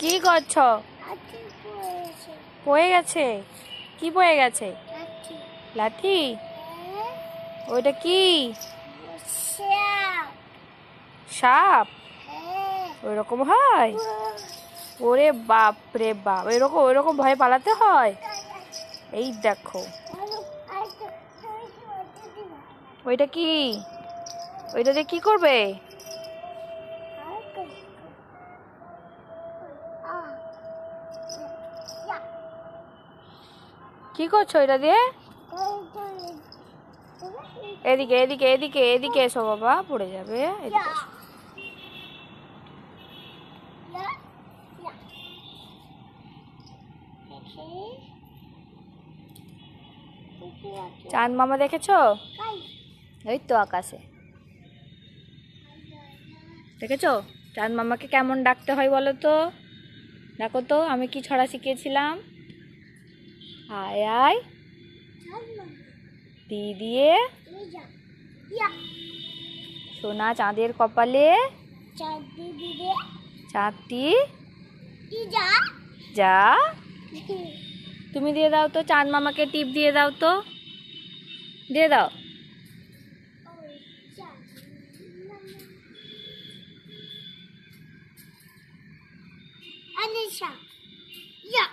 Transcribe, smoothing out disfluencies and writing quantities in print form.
কি করছো? পড়ে গেছে? কি পড়ে গেছে? লাঠি? ওইটা কি? সাপ? ওই রকম হয়? ওরে বাপ রে বাপ, এরকম ওইরকম ভয়ে পালাতে হয়? এই দেখো, ওইটা কি? ওইটা দিয়ে কি করবে? কি করছো এটা দিয়ে? এদিকে এদিকে এদিকে এদিকে এসো বাবা, পড়ে যাবে। এদিকে এসো। চাঁদ মামা দেখেছো? এই তো আকাশে দেখেছো? চাঁদ মামাকে কেমন ডাকতে হয় বলো তো? দেখো তো আমি কি ছড়া শিখিয়েছিলাম। আয় আয় দিয়ে সোনা চাঁদের কপালে চাঁদটি যা। তুমি দিয়ে দাও তো, চাঁদ মামাকে টিপ দিয়ে দাও তো, দিয়ে দাও। Anisha. Yeah.